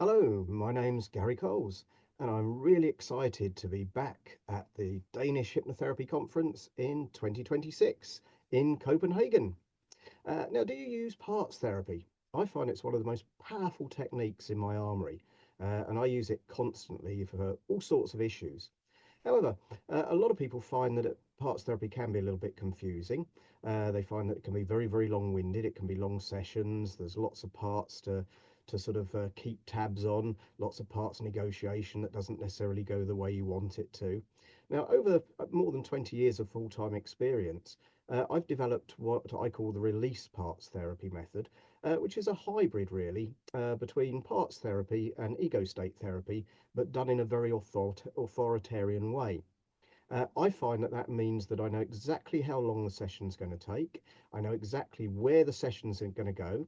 Hello, my name's Garry Coles, and I'm really excited to be back at the Danish Hypnotherapy Conference in 2026 in Copenhagen. Now, do you use parts therapy? I find it's one of the most powerful techniques in my armory, and I use it constantly for all sorts of issues. However, a lot of people find that parts therapy can be a little bit confusing. They find that it can be very, very long-winded. It can be long sessions. There's lots of parts to sort of keep tabs on, lots of parts negotiation that doesn't necessarily go the way you want it to. Now, over more than 20 years of full-time experience, I've developed what I call the release parts therapy method, which is a hybrid really between parts therapy and ego state therapy, but done in a very authoritarian way. I find that that means that I know exactly how long the session's going to take. I know exactly where the session's going to go,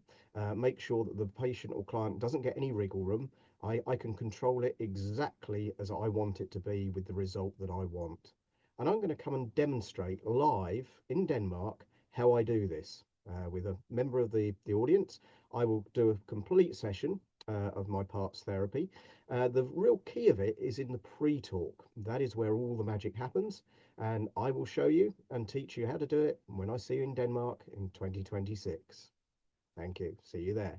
make sure that the patient or client doesn't get any wriggle room. I can control it exactly as I want it to be with the result that I want. And I'm going to come and demonstrate live in Denmark how I do this. With a member of the audience, I will do a complete session of my parts therapy. The real key of it is in the pre-talk. That is where all the magic happens, and I will show you and teach you how to do it when I see you in Denmark in 2026. Thank you. See you there.